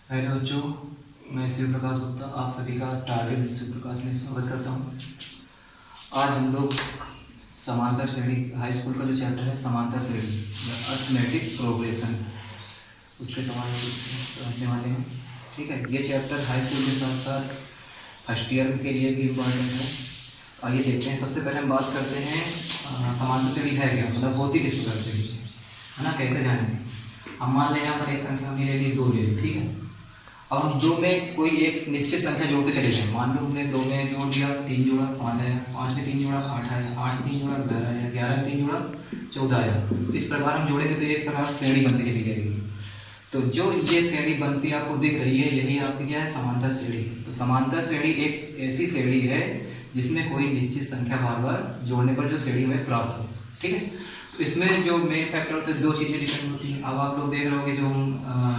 Hello बच्चों, मैं शिव प्रकाश गुप्ता आप सभी का टारगेट शिव प्रकाश में स्वागत करता हूँ। आज हम लोग समांतर श्रेणी हाई स्कूल का जो चैप्टर है समांतर श्रेणी या अर्थमेटिक प्रोग्रेशन उसके सवाल समझने वाले हैं। ठीक है, ये चैप्टर हाई स्कूल के साथ साथ फर्स्ट ईयर के लिए भी इम्पोर्टेंट है। आइए देखते हैं। सबसे पहले हम बात करते हैं समांतर श्रेणी है क्या, मतलब होती किस प्रकार से है ना, कैसे जानेंगे। हम मान लें यहाँ पर एक संख्या हमने ले ली, 2 ले ली। ठीक है, अब हम 2 में कोई एक निश्चित संख्या जोड़ते चले जाएं। मान लो हमने 2 में जोड़ दिया, 3 जोड़ा 5 आया, 5 में 3 जोड़ा 8 आया, 8 में 3 जोड़ा 11 आया, 11 में 3 जोड़ा 14 आया। तो इस प्रकार हम जोड़ेंगे तो एक प्रकार श्रेणी बनती चली जाएगी। तो जो ये श्रेणी बनती आपको दिख रही है, यही आपकी क्या है, समांतर श्रेणी। तो समांतर श्रेणी एक ऐसी श्रेणी है जिसमें कोई निश्चित संख्या बार बार जोड़ने पर जो श्रेणी हमें प्राप्त हो। ठीक है, तो इसमें जो मेन फैक्टर होते हैं, 2 चीज़ें डिपेंड होती हैं। अब आप लोग देख रहे होगे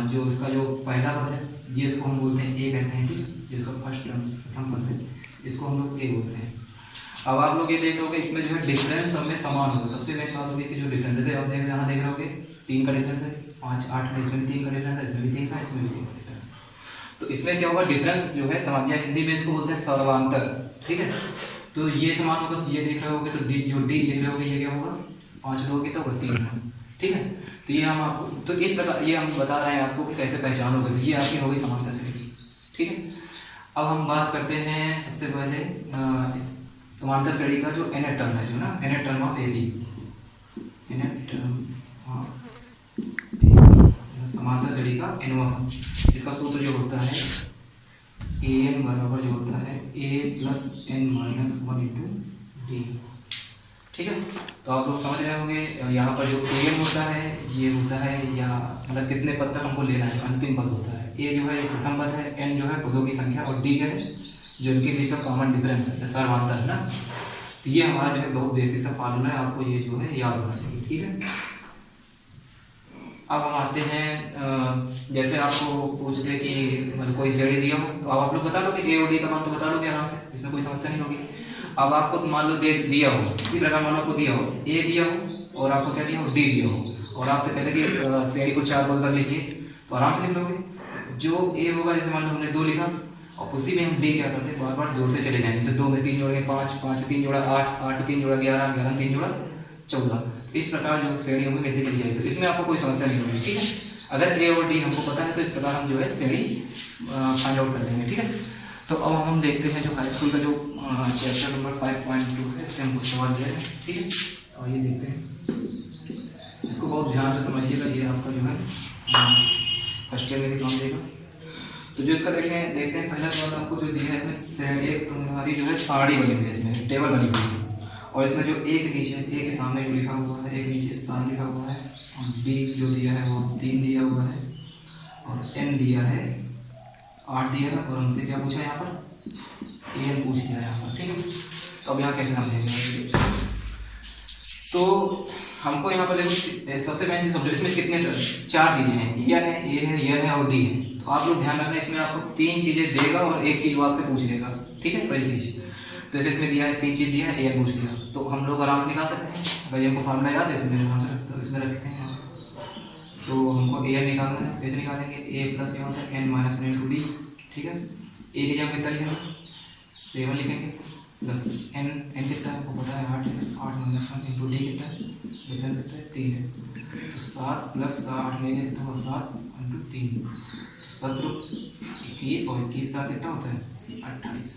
जो इसका जो पहला पद है, ये इसको हम बोलते हैं ए कहते हैं। ठीक है, जिसका फर्स्ट टर्म प्रथम पद है, इसको हम लोग ए बोलते हैं। अब आप लोग ये देख रहे होगे इसमें जो है डिफरेंस सब में समान होगा। सबसे मेन बात होगी इसकी जो डिफरेंस, जैसे आप यहाँ देख रहे होगे 3 का डिफरेंस है, 5 8 में इसमें 3 का डिफरेंस है, इसमें भी 3 का, इसमें भी 3 का डिफरेंस है। तो इसमें क्या होगा, डिफरेंस जो है समान, या हिंदी में इसको बोलते हैं सर्वांतर। ठीक है, तो ये समान होगा। तो ये देख रहे होगे तो डी जो डी देख रहे होगे ये क्या होगा, 5 2 कितना होगा 3 होगा। ठीक है, तो ये हम आपको तो इस प्रकार ये हम बता रहे हैं आपको कि कैसे पहचानोगे। तो ये आपकी हो गई समांतर श्रेणी। ठीक है, अब हम बात करते हैं सबसे पहले समांतर श्रेणी का जो nth टर्म है, जो ना nth term of A B, nth term of समांतर श्रेणी का nवां टर्म। इसका सूत्र जो होता है an बराबर जो होता है a plus n minus 1 into D. ठीक है, तो आप लोग समझ रहे होंगे यहाँ पर जो an होता है ये होता है, या मतलब कितने पद तक हमको लेना है, अंतिम पद होता है। a जो है प्रथम पद है, n जो है पदों की संख्या, और d है जो इनके बीच का कॉमन डिफरेंस है, सर्वांतर है ना। तो ये हमारा जो है बहुत बेसिक सा फार्मूला है, आपको ये जो है याद होना चाहिए। ठीक है, अब हम आते हैं जैसे आपको पूछते कि मतलब कोई श्रेणी दिया हो तो आप लोग बता लोगे ए और डी का मान, तो बता लोगे आराम से, इसमें कोई समस्या नहीं होगी। अब आपको मान लो दिया हो, इसी प्रकार मान लो आपको दिया हो ए दिया हो और आपको क्या दिया हो, डी दिया हो, और आपसे कहते कि श्रेणी को 4 पद तक लिखिए, तो आराम से लिख लोगे। जो ए होगा, जैसे मान लो हमने 2 लिखा और उसी में हम डी क्या करते हैं, बार बार जोड़ते चले जाएंगे। जैसे 2 में 3 जोड़ेंगे 5, 5 में 3 जोड़ा 8, 8 में 3 जोड़ा 11, 11 में 3 जोड़ा 14। इस प्रकार जो श्रेणी होगी कहते चली जाएगी। तो इसमें आपको कोई समस्या नहीं होगी। ठीक है, अगर ए और डी हमको पता है तो इस प्रकार हम जो है श्रेणी फाइंड आउट कर लेंगे। ठीक है, तो अब हम देखते हैं जो हाई स्कूल का जो चैप्टर नंबर 5.2 है, इसमें हमको सवाल दिया है। ठीक है, तो आइए देखते हैं। इसको बहुत ध्यान से समझिएगा, ये आपका जो है फर्स्ट ईयर में भी काम देगा। तो जो इसका देखते हैं पहला सवाल आपको जो दिया है, इसमें एक तुम्हारी जो है सारणी बनी हुई है, इसमें टेबल बनी हुई है, और इसमें जो ए के नीचे, ए के सामने जो लिखा हुआ है, एक नीचे 7 लिखा हुआ है, और बी जो दिया है वो 3 दिया हुआ है, और एन दिया है 8 दिया है, और हमसे क्या पूछा है यहाँ पर, एन पूछ दिया है यहाँ पर। ठीक है, तो अब यहाँ कैसे समझेंगे। तो हमको यहाँ पर देखो सबसे मेन चीज समझो, इसमें कितने 4 चीजें हैं, एन है, ए है, एन है और डी है। तो आप लोग ध्यान रखना, इसमें आपको 3 चीजें देगा और एक चीज वो आपसे पूछ लेगा। ठीक है, पहली चीज तो जैसे इसमें दिया है 3 चीज दिया है, ए पूछ लिया, तो हम लोग आराम से निकाल सकते हैं। अगर हमको फार्मूला याद है इसमें तो इसमें रखते हैं। तो हमको ए निकालना है, तो कैसे निकालेंगे, ए प्लस क्या होता है, एन माइनस 1 इंटू डी। ठीक है, ए की जगह कितना लिखेंगे, 7 लिखेंगे, प्लस एन कितना है आपको पता है 8 है, 8 माइनस 1 इंटू डी कितना है, डिफरेंस कितना है 3 है। तो 7 प्लस 8 में कितना होगा, 7 इंटू 3, तो 17 21, और 21 7 कितना होता है 28।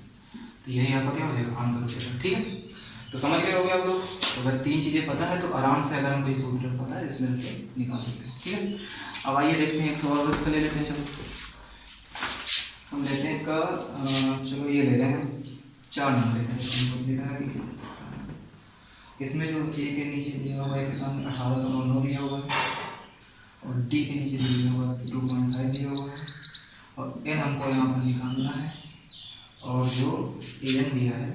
तो यही आपका क्या हो जाएगा, आंसर हो जाएगा। ठीक है, तो समझ गए होगे आप लोग। तो अगर 3 चीज़ें पता है तो आराम से अगर हम कोई सूत्र पता है इसमें निकाल सकते हैं। ठीक है, अब आइए देखते हैं एक और इसका ले लेते हैं। चलो हम लेते हैं इसका, चलो ये ले रहे हैं 4 नंबर लेते हैं। इसमें जो ए के नीचे दिया हुआ है के सामने 1809 दिया हुआ है, और डी के नीचे दिया हुआ है 2.5 दिया हुआ है, और एन हमको यहाँ पर निकालना है, और जो ए एन दिया है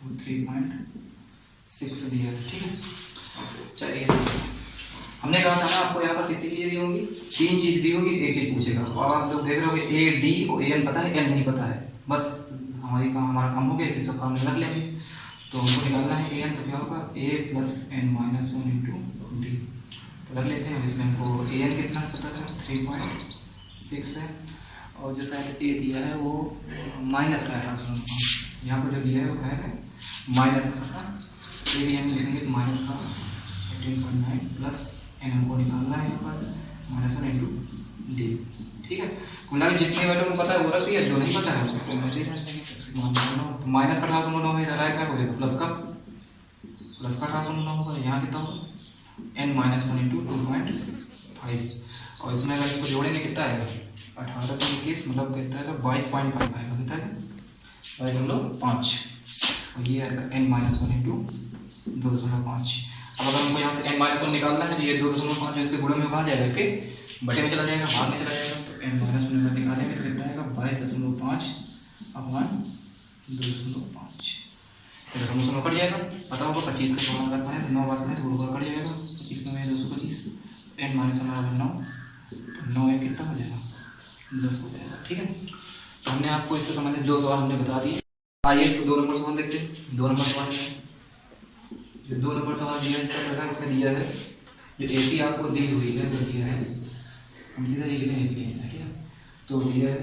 वो 3.6 दिया है। ठीक है, चलिए हमने कहा था ना आपको यहाँ पर कितनी चीज़ें दी होंगी, 3 चीज़ दी होगी, एक चीज़ पूछेगा। और आप लोग देख रहे होगे ए डी और ए एन पता है, एन नहीं पता है, बस हमारा काम हो गया, इसी सब काम में रख लेंगे। तो हमको निकालना है ए एन, तो क्या होगा A plus N minus 1 into D. तो रख लेते हैं, इसमें हमको ए एन कितना पता है 3.6 6 है, और जो शायद ए दिया है वो माइनस का है। यहाँ पर जो दिया है वो है माइनस का, ये भी हम लिखेंगे तो माइनस का 18.9 प्लस एन हमको निकालना है यहाँ पर -1 इंटू डी। ठीक है, कुल जितने वैल्यू को पता है वो रख दिया, जो नहीं पता है उसको मैसेज कर देंगे। तो माइनस का 1809 है, इधर आएगा हो जाएगा प्लस का 1809 होगा। यहाँ कितना होगा n-1 इंटू 2.5, और इसमें अगर इसको जोड़ेंगे कितना आएगा 18 तो 21 मतलब कितना आएगा 22.5 आएगा, कितना है 22.5, और ये आएगा n-1 इंटू 2.5। अब अगर हमको यहाँ से n-1 निकालना है तो ये 2.5 जो इसके गुणे में कहाँ जाएगा, इसके बटे में चला जाएगा, भाग में चला जाएगा। तो n-1 निकालेंगे तो कितना आएगा 22.5 अपॉन 2.5, दशमलव कट जाएगा, पता होगा 25 का 16 करना है तो 9 बार में 2 कट जाएगा, 25 में 225 n-1 9, तो 9 एक कितना हो जाएगा 10 हो जाएगा। ठीक है, तो हमने आपको इससे संबंधित 2 सवाल हमने बता दिए। आइए इसको 2 नंबर सवाल देखते हैं। 2 नंबर सवाल में जो 2 नंबर सवाल दिया है इसका पहला इसमें दिया है जो AP आपको दी हुई है वो दिया है, हम सीधा लिख लें AP है, ठीक है, तो दिया है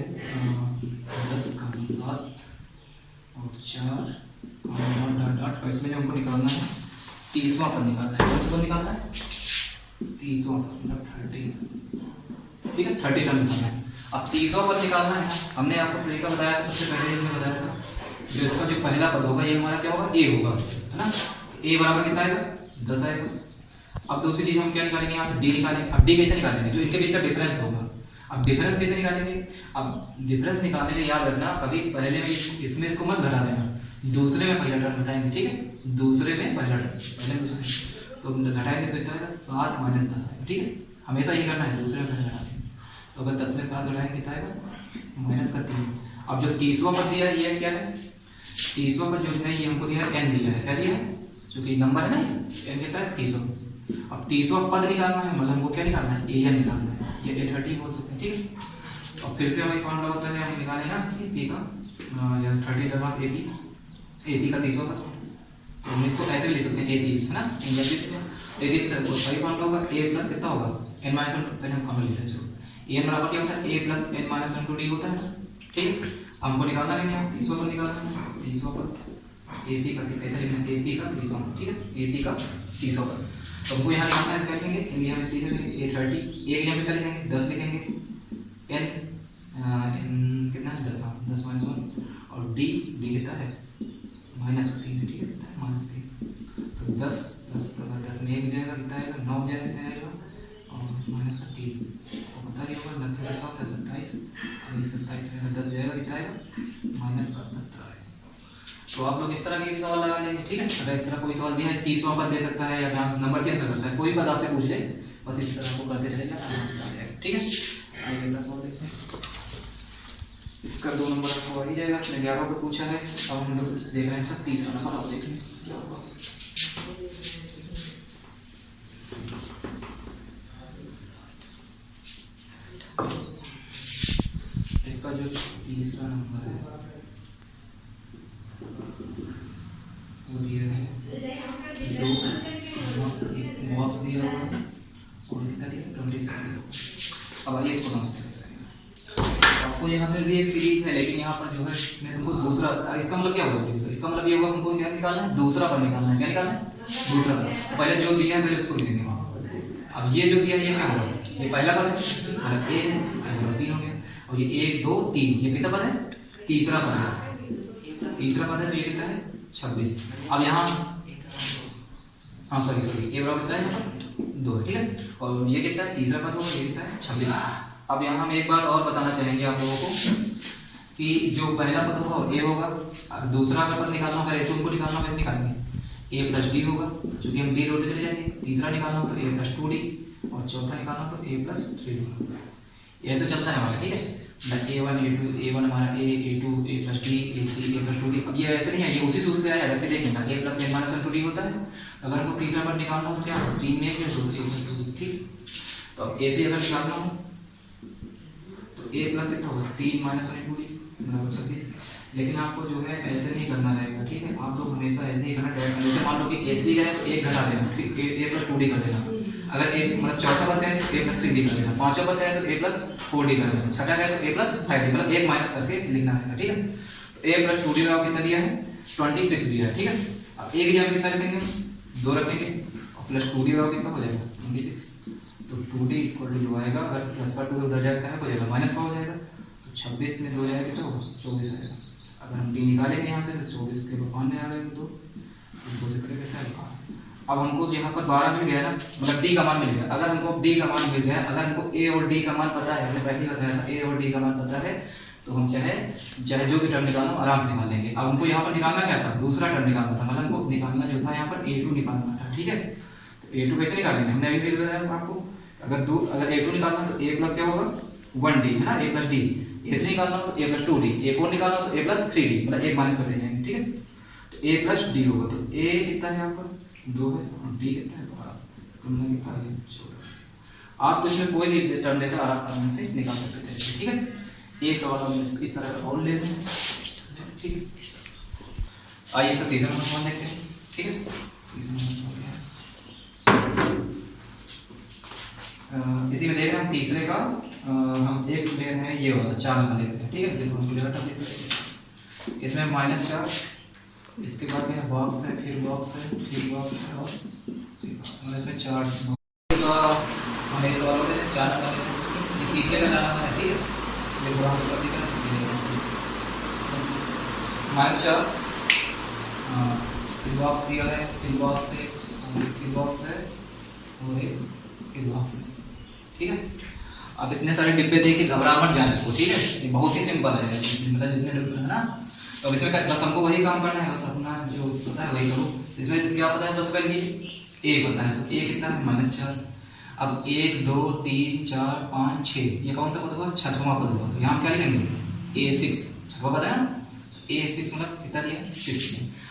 10 का 7 और 4 और इसमें जो हमको निकालना है 30वां पद निकालना है। कौन सा पद निकालना है 30वां पद मतलब 30, ठीक है 30 टर्म निकालना है। अब 30वां पद निकालना है, हमने आपको तरीका बताया था सबसे पहले, इसमें बताया था जो इसका जो पहला पद होगा ये हमारा क्या होगा a होगा, है ना, a बराबर कितना आएगा 10 आएगा। अब दूसरी चीज हम क्या निकालेंगे यहाँ से d निकालेंगे। अब d कैसे निकालेंगे, जो इनके बीच का डिफरेंस होगा। अब डिफरेंस कैसे निकालेंगे, अब डिफरेंस निकालने के लिए याद रखना कभी पहले में इसमें इसको मत घटा देना, दूसरे में पहला टर्म घटाएंगे, ठीक है, दूसरे में पहला टर्म पहले दूसरे तो घटाएंगे तो कितना आएगा 7 - 10 आएगा, ठीक है, हमेशा ये करना है, दूसरे में पहले घटाएंगे। तो अगर 10 में 7 घटाएंगे कितना आएगा -3। अब जो 30वां पद दिया है ये क्या है, 30वां पद जो है ये हमको दिया है n दिया है, क्या दिया है, क्योंकि नंबर है ना n कितना है 30वां। अब 30वां पद निकालना है मतलब हमको क्या निकालना है an निकालना है, ये a30 बोल सकते हैं, ठीक है। और फिर से हमारी फॉर्मूला होता है हम निकालें ना p का या 30 के बाद AP का 30वां पद, तो हम इसको ऐसे भी लिख सकते हैं a30, है ना, a30 का सही फॉर्मूला होगा a प्लस कितना होगा n-1, पहले हम फॉर्मूला लिख लेते हैं। an बराबर क्या होता है a प्लस n-1 2d होता है, ठीक। हमको निकालना है यहाँ 30वां पद निकालना है, 30वां पद AP का ऐसे लिखना है AP का 30वां, ठीक है, AP का 30वां पद। तो हमको यहाँ लिखना है क्या लिखेंगे, यहाँ पे 30 लिखेंगे a30, a यहाँ पे क्या लिखेंगे 10 लिखेंगे, n कितना है 10 -1 और d कितना है -3, ठीक है, कितना है -3। तो 10 10 में 1 जाएगा कितना आएगा 9 जाएगा और -3, तो पता ही होगा 9 कितना होता है 27, और ये 27 में 10 जाएगा कितना आएगा -17 आएगा। तो आप लोग इस तरह के भी सवाल लगा लेंगे, ठीक है। अगर इस तरह कोई सवाल दिया है 30वां पद दे सकता है या नंबर चेंज कर सकता है, कोई पद आपसे पूछ ले बस इस तरह को करते चलेगा, आंसर आ जाएगा, ठीक है। आइए अगला सवाल देखते हैं। इसका 2 नंबर आपको आ ही जाएगा, इसने 11 को पूछा है, अब हम लोग देख रहे हैं इसका 30वां नंबर, आप देख लें क्या होगा। इसका जो 30वां नंबर है वो दिया है 2 बॉक्स दिया हुआ है और कितना दिया 26। अब आइए इसको समझते हैं। आपको यहाँ पे भी एक सीरीज है, लेकिन यहाँ पर जो है मैं तुमको दूसरा, इसका मतलब क्या होगा, इसका मतलब ये होगा हमको क्या निकालना है, दूसरा पद निकालना है। क्या निकालना है, दूसरा पद। पहले जो दिया है पहले उसको लिखेंगे वहाँ। अब ये जो दिया है ये क्या होगा, ये पहला पद है मतलब a है, 3 हो गया, और ये 1 2 3 ये कैसा पद है, तीसरा पद है, तीसरा पद है, तो ये कितना है 26। अब यहाँ हाँ सॉरी ये बराबर कितना है 2, ठीक है, और ये कितना है तीसरा पद होगा, ये कितना है 26। अब यहाँ हम एक बात और बताना चाहेंगे आप लोगों को कि जो पहला पद होगा a होगा, दूसरा अगर पद निकालना होगा a2 को निकालना कैसे निकालेंगे, a प्लस डी होगा, क्योंकि हम d जोड़ते चले जाएंगे। तीसरा निकालना हो तो a प्लस 2d, और चौथा निकालना तो a प्लस 3d। ऐसे चलता है हमारा, ठीक है, a1 a2 a1 हमारा a a2 a plus d a3 a plus 2d। अब ये ऐसे नहीं है, ये उसी सूत्र से आया है, देखिए a प्लस n-1 2d होता है। अगर हमको तीसरा पद निकालना हो तो क्या 3 में 1 है तो a प्लस 2d, ठीक। तो a3 अगर निकालना हो तो a प्लस कितना होगा 3 - 1 2d बराबर 26। लेकिन आपको जो है ऐसे नहीं करना रहेगा, ठीक है, आप लोग हमेशा ऐसे ही करना। जैसे मान लो कि a3 का है तो 1 घटा देना, a प्लस 2d कर देना। अगर ए मतलब चौथा पद है तो ए प्लस 3d कर देना, पांचवा पद है तो ए प्लस 4d कर देना, छठा है तो ए प्लस 5d, मतलब एक माइनस करके लिखना है, ठीक है। तो ए प्लस 2d का कितना दिया है 26 दिया है, ठीक है। अब ए की जगह कितना रखेंगे, 2 रखेंगे और प्लस 2d का कितना हो जाएगा 26। तो 2d इक्वल टू जो आएगा, अगर प्लस का 2 उधर जाएगा हो जाएगा माइनस का हो जाएगा, तो 26 में 2 जाएगा तो 24 आएगा। अगर हम d निकालेंगे यहाँ से तो 24 के ऊपर आ गएगा 2 से कटेगा। अब हमको यहाँ पर 12 मिल गया ना, मतलब d का मान मिल गया। अगर हमको d का मान मिल गया, अगर हमको a और d का मान पता है, हमने पहले बताया था a और d का मान पता है, तो हम चाहे जो भी टर्म निकालो आराम से निकाल लेंगे। अब हमको यहाँ पर निकालना क्या था, दूसरा टर्म निकालना था, मतलब हमको निकालना जो था यहाँ पर a2 निकालना था, ठीक है। तो a2 कैसे निकालेंगे, हमने अभी भी बताया आपको, अगर a2 निकालना तो a प्लस क्या होगा 1d है ना, a प्लस d, a3 निकालना हो तो a प्लस 2d, a4 निकालना हो तो a प्लस 3d, मतलब एक माइनस कर देंगे, ठीक है। तो a प्लस d होगा, तो a कितना है यहाँ पर 2 है और d कितना है 12, तुमने कितना है 14। आप तो इसमें कोई भी टर्म लेते हो आराम से निकाल सकते थे, ठीक है। एक सवाल हम इस तरह का और ले रहे हैं, ठीक है। आइए इसका तीसरा नंबर सवाल देखते हैं, ठीक है। तीसरा नंबर सवाल क्या है, इसी में देख रहे हैं हम तीसरे का, हम एक ले रहे हैं ये वाला 4 नंबर ले रहे हैं, ठीक है। ये तो हमको लेगा टर्म, इसमें -4, इसके बाद क्या बॉक्स है, फिर बॉक्स है, फिर बॉक्स है और इसमें 4 हमें इस वालों में 4 नंबर लेते हैं, ये तीसरे का जाना है, ठीक है। ये पूरा हम कर देंगे -4, फिर बॉक्स दिया है, फिर बॉक्स है, फिर बॉक्स है और एक फिर बॉक्स है, ठीक है। अब इतने सारे डिब्बे देखिए, घबरा मत जाना इसको, ठीक है। ये बहुत ही सिंपल है, मतलब जितने डिब्बे है ना, तो इसमें बस हमको वही काम करना है, बस अपना जो पता है वही करो। इसमें क्या पता है, सबसे पहली चीज ए पता है, तो ए कितना है -4। अब 1 2 3 4 5 6, ये कौन सा पद हुआ, छठवां पद हुआ, तो यहाँ हम क्या लिखेंगे a6, छठवां पद है ना, a6 मतलब कितना दिया 6।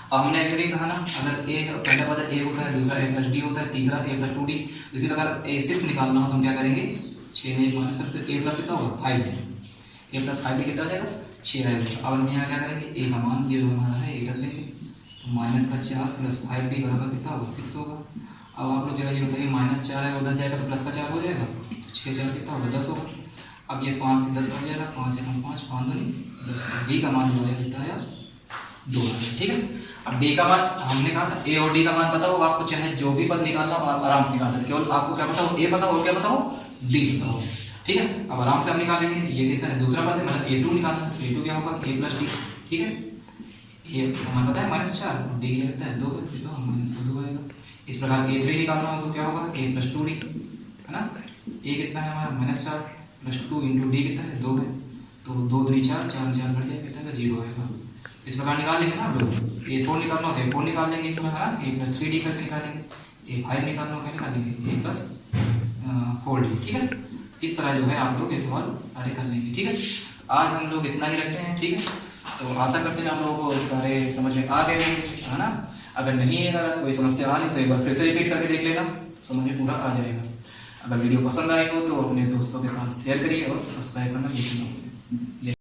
अब हमने एक्चुअली कहा ना, अगर a पहला पद a होता है, दूसरा a प्लस d होता है, तीसरा a प्लस 2d, इसी प्रकार a6 निकालना हो तो हम क्या करेंगे 6 में 1 माइनस करते, तो a प्लस कितना होगा 5, a प्लस 5 कितना आ जाएगा 6 आएगा। अब हम यहाँ क्या करेंगे, a का मान ये जो हमारा है ये कर लेंगे, तो -4 प्लस 5d बराबर कितना होगा 6 होगा। अब आप लोग जरा ये बताइए, -4 है उधर जाएगा तो प्लस का 4 हो जाएगा, 6 4 कितना होगा 10 होगा। अब ये 5 से 10 कट जाएगा, 5 1 5 5 2 10, डी का मान जो है कितना है 2 है, ठीक है। अब डी का मान हमने कहा था, ए और डी का मान पता हो, आपको चाहे जो भी पद निकालना हो आराम से निकाल सकते, केवल आपको क्या पता हो, ए पता हो, क्या पता हो, डी पता हो, ठीक है। अब आराम से हम निकालेंगे, ये कैसा है दूसरा पद है, मतलब a2 निकालना, a2 क्या होगा a प्लस डी, ठीक है। ये हमें पता है -4, डी कितना है 2 है, तो -2 आएगा। इस प्रकार a3 निकालना हो तो क्या होगा a प्लस 2d है ना, a कितना है हमारा -4 प्लस 2 इंटू डी कितना है 2 है, तो 2 3 4 4 4 बढ़ जाएगा, कितना 0 आएगा। इस प्रकार निकाल लेंगे ना आप लोग। a4 निकालना हो तो a4 निकाल लेंगे, इसमें है ना a प्लस 3d करके निकालेंगे, a5 निकालना हो क्या निकालेंगे a प्लस 4d, ठीक है। इस तरह जो है आप लोग ये सवाल सारे कर लेंगे, ठीक है। आज हम लोग इतना ही रखते हैं, ठीक है। तो आशा करते हैं आप लोगों को सारे समझ में आ गए होंगे, है ना। अगर नहीं है, अगर कोई समस्या आ रही तो एक बार फिर से रिपीट करके देख लेना, समझ में पूरा आ जाएगा। अगर वीडियो पसंद आए हो तो अपने दोस्तों के साथ शेयर करिए और सब्सक्राइब करना बिल्कुल ना भूलें।